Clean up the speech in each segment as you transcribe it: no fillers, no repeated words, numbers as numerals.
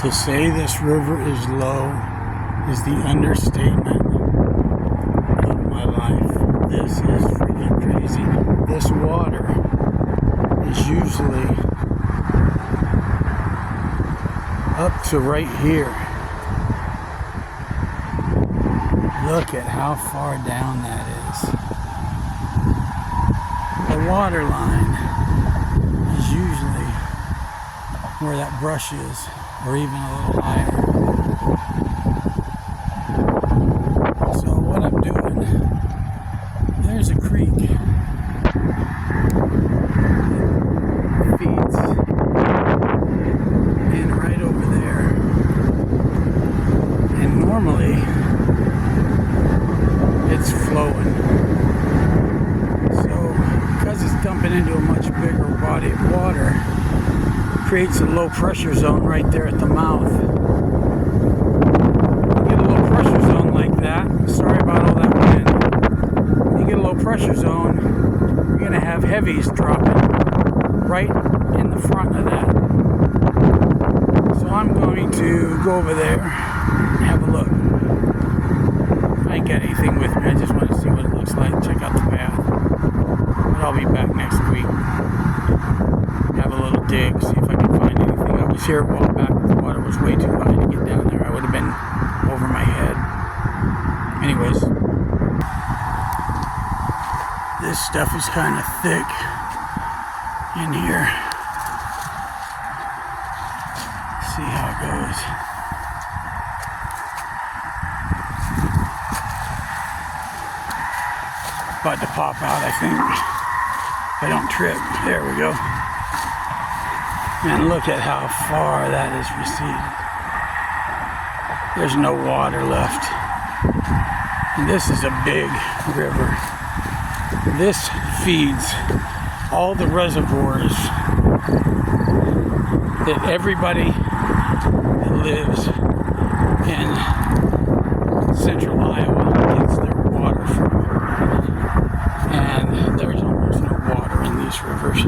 To say this river is low is the understatement of my life. This is freaking crazy. This water is usually up to right here. Look at how far down that is. The water line is usually where that brush is, or even a little higher. So what I'm doing, there's a creek. It feeds in right over there. And normally it's flowing. So because it's dumping into a much bigger body of water, creates a low pressure zone right there at the mouth. You get a low pressure zone like that. Sorry about all that wind. When you get a low pressure zone, you're going to have heavies dropping right in the front of that. So I'm going to go over there and have a look. I ain't got anything with me. I just want to see what it looks like. Check out the path. But I'll be back next week. Have a little dig, see if I can find anything. I was here a while back, but the water was way too high to get down there. I would have been over my head. Anyways, this stuff is kind of thick in here. See how it goes. About to pop out, I think. If I don't trip. There we go. And look at how far that is receded. There's no water left. And this is a big river. This feeds all the reservoirs that everybody that lives in central Iowa gets their water from. And there's almost no water in these rivers.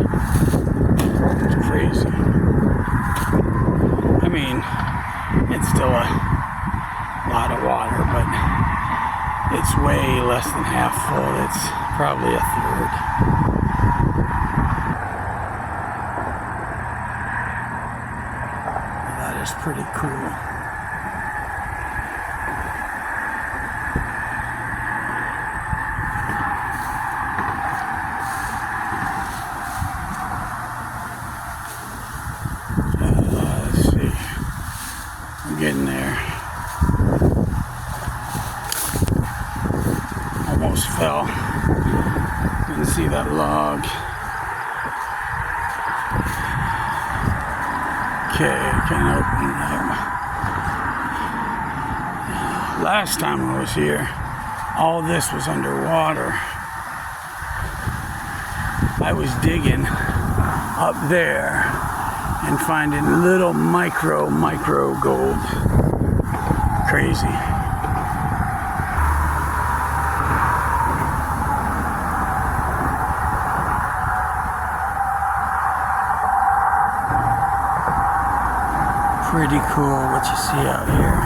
It's crazy. I mean, it's still a lot of water, but it's way less than half full. It's probably a third. That is pretty cool. Getting there. Almost fell. You can see that log. Okay, kind of opening up. Last time I was here, all this was underwater. I was digging up there and finding little micro gold. Crazy. Pretty cool what you see out here.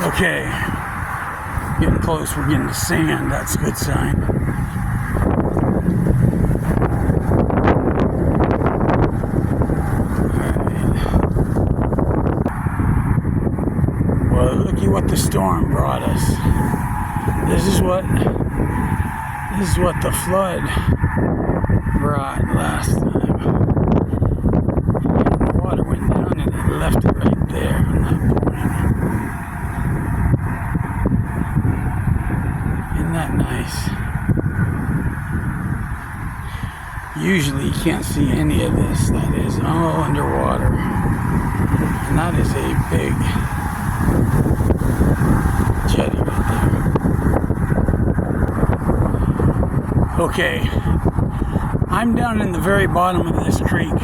Okay, getting close, we're getting to sand, that's a good sign. Alright. Well, looky what the storm brought us. This is what the flood brought last time. The water went down and it left it right there on that point. Isn't that nice? Usually you can't see any of this. That is all underwater. And that is a big jetty right there. Okay, I'm down in the very bottom of this creek. And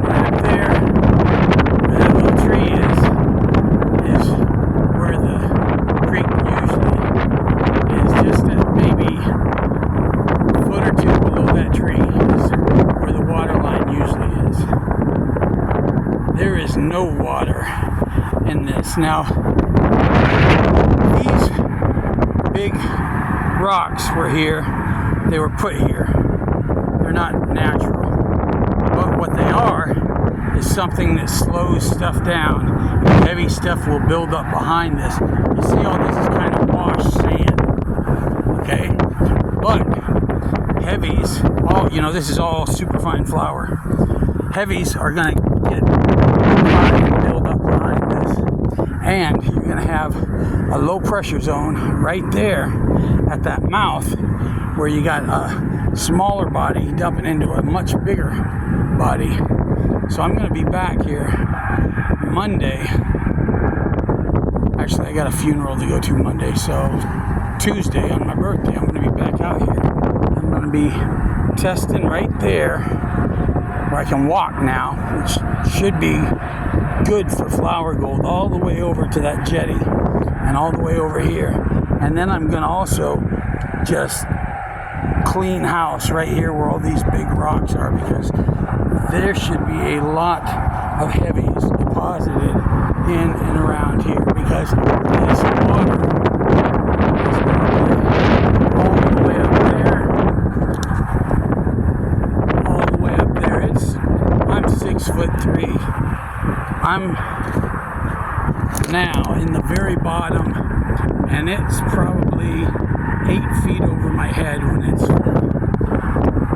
right up there, where that little tree is where the creek usually is. Just at maybe a foot or two below that tree is where the water line usually is. There is no water in this. Now, these big rocks were here. They were put here. They're not natural. But what they are is something that slows stuff down. Heavy stuff will build up behind this. You see all this is kind of washed sand. Okay? But heavies, all, you know, this is all superfine flour. Heavies are going to get build up behind this. And you're going to have a low pressure zone right there at that mouth where you got a smaller body dumping into a much bigger body. So I'm going to be back here Monday. Actually, I got a funeral to go to Monday, so Tuesday on my birthday I'm going to be back out here. I'm going to be testing right there where I can walk now, which should be good for flour gold, all the way over to that jetty and all the way over here. And then I'm going to also just clean house right here where all these big rocks are, because there should be a lot of heavies deposited in and around here, because this water is all the way up there, all the way up there. I'm 6'3". I'm now in the very bottom, and it's probably 8 feet over my head when it's full.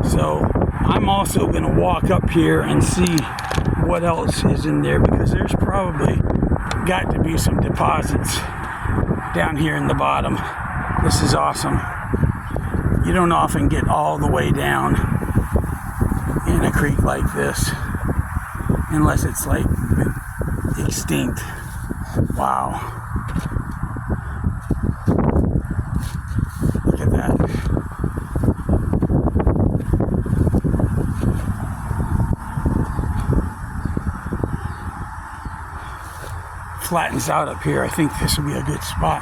So I'm also going to walk up here and see what else is in there, because there's probably got to be some deposits down here in the bottom. This is awesome. You don't often get all the way down in a creek like this unless it's like extinct. Wow. Look at that. Flattens out up here. I think this will be a good spot.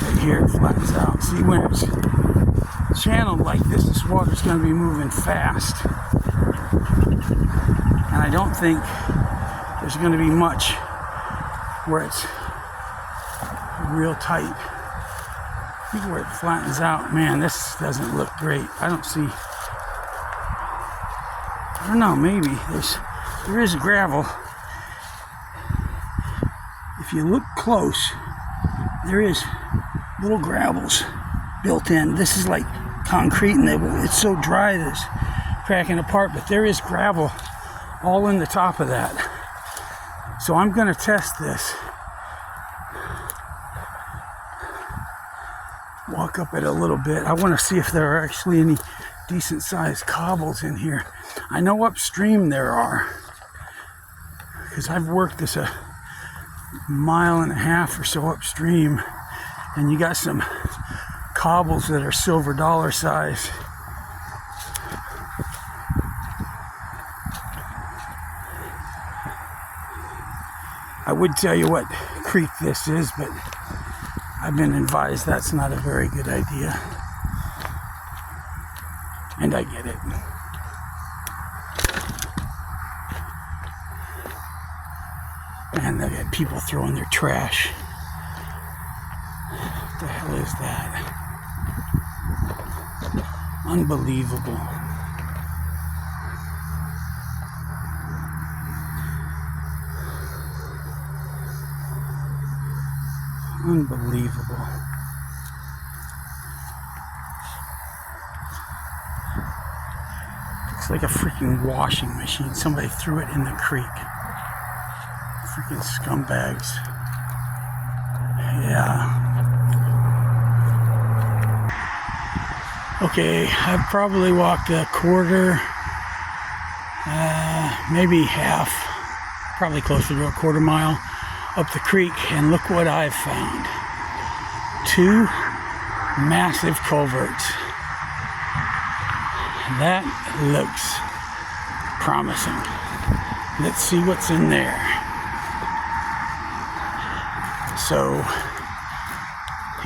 Right here it flattens out. See, when it's channeled like this water's going to be moving fast. And I don't think there's going to be much where it's real tight. I think where it flattens out, man, this doesn't look great. I don't know, maybe there is gravel. If you look close, there is little gravels built in. This is like concrete, and it's so dry that it's cracking apart, but there is gravel all in the top of that. So I'm going to test this. Walk up it a little bit. I want to see if there are actually any decent sized cobbles in here. I know upstream there are, because I've worked this a mile and a half or so upstream, and you got some cobbles that are silver dollar size. I would tell you what creek this is, but I've been advised that's not a very good idea. And I get it. And they got people throwing their trash. What the hell is that? Unbelievable. Unbelievable. Looks like a freaking washing machine. Somebody threw it in the creek. Freaking scumbags. Yeah. Okay, I've probably walked a quarter, maybe half, probably closer to a quarter mile up the creek, and look what I've found. 2 Massive culverts. That looks promising. Let's see what's in there. So,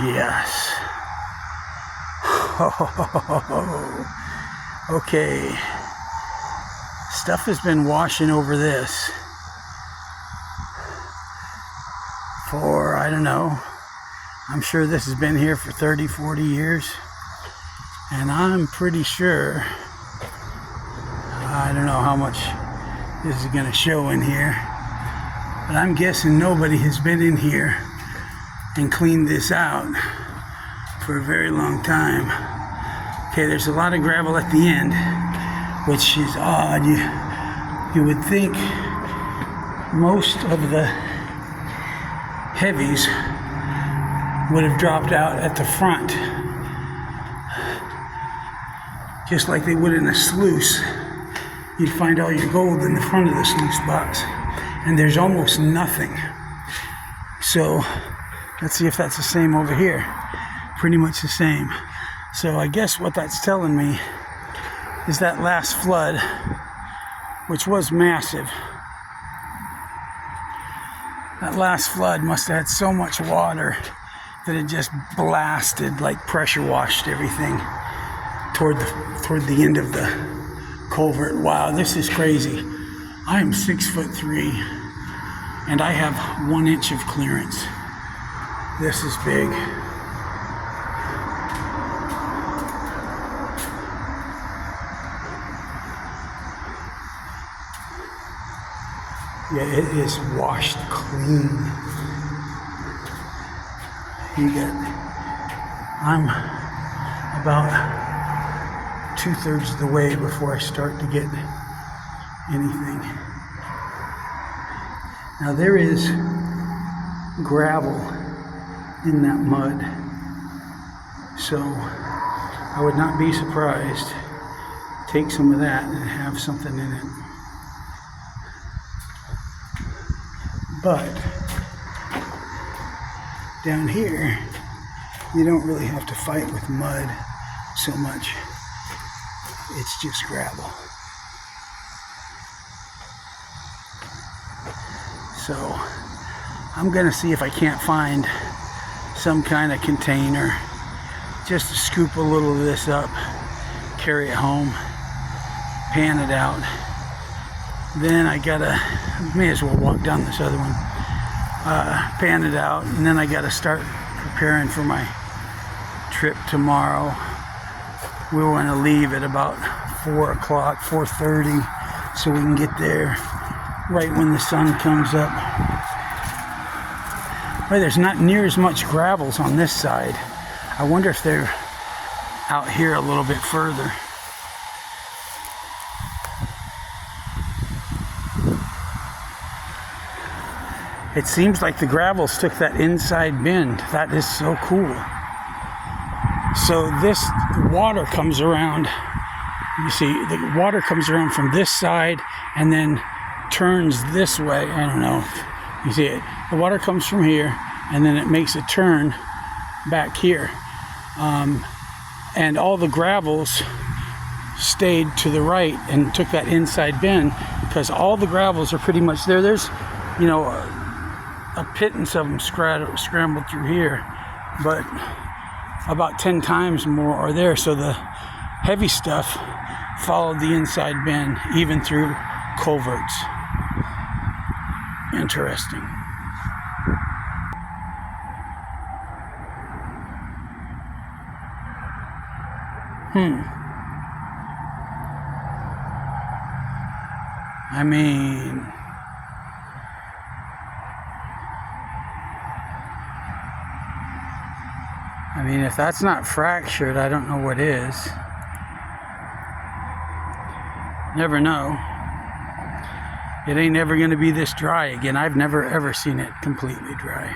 yes. Okay. Stuff has been washing over this for, I don't know, I'm sure this has been here for 30, 40 years. And I'm pretty sure, I don't know how much this is going to show in here, but I'm guessing nobody has been in here and cleaned this out for a very long time. Okay, there's a lot of gravel at the end, which is odd. You would think most of the heavies would have dropped out at the front, just like they would in a sluice. You'd find all your gold in the front of the sluice box, and there's almost nothing. So let's see if that's the same over here. Pretty much the same. So I guess what that's telling me is that last flood, which was massive, that last flood must have had so much water that it just blasted, like pressure washed everything toward the end of the culvert. Wow, this is crazy. I am 6'3" and I have 1 inch of clearance. This is big. Yeah, it is washed clean. I'm about 2/3 of the way before I start to get anything. Now there is gravel in that mud, so I would not be surprised. Take some of that and have something in it. But down here, you don't really have to fight with mud so much. It's just gravel. So I'm gonna see if I can't find some kind of container just to scoop a little of this up, carry it home, pan it out. Then I may as well walk down this other one, pan it out, and then I gotta start preparing for my trip tomorrow. We want to leave at about 4 o'clock, 4:30, so we can get there right when the sun comes up. But there's not near as much gravels on this side. I wonder if they're out here a little bit further. It seems like the gravels took that inside bend. That is so cool. So this water comes around, you see, the water comes around from this side and then turns this way. I don't know if you see it. The water comes from here and then it makes a turn back here. And all the gravels stayed to the right and took that inside bend because all the gravels are pretty much there. There's, you know, a pittance of them scrambled through here, but about 10 times more are there. So the heavy stuff followed the inside bend even through culverts. Interesting. I mean, if that's not fractured, I don't know what is. Never know. It ain't ever going to be this dry again. I've never ever seen it completely dry.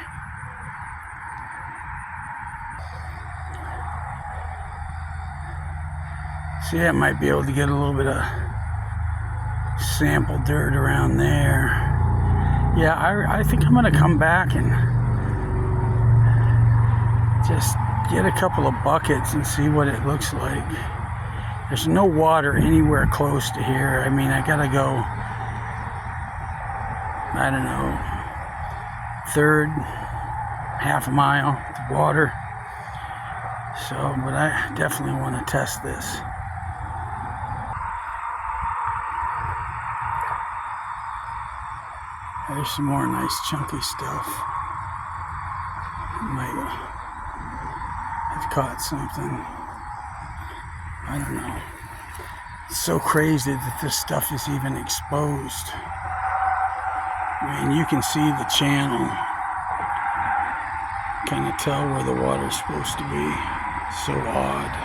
See, I might be able to get a little bit of sample dirt around there. Yeah, I think I'm going to come back and just get a couple of buckets and see what it looks like. There's no water anywhere close to here. I mean, I gotta go, I don't know, half a mile to water. So, but I definitely want to test this. There's some more nice chunky stuff. Might have caught something. I don't know. It's so crazy that this stuff is even exposed. I mean, you can see the channel. Kind of tell where the water's supposed to be. So odd.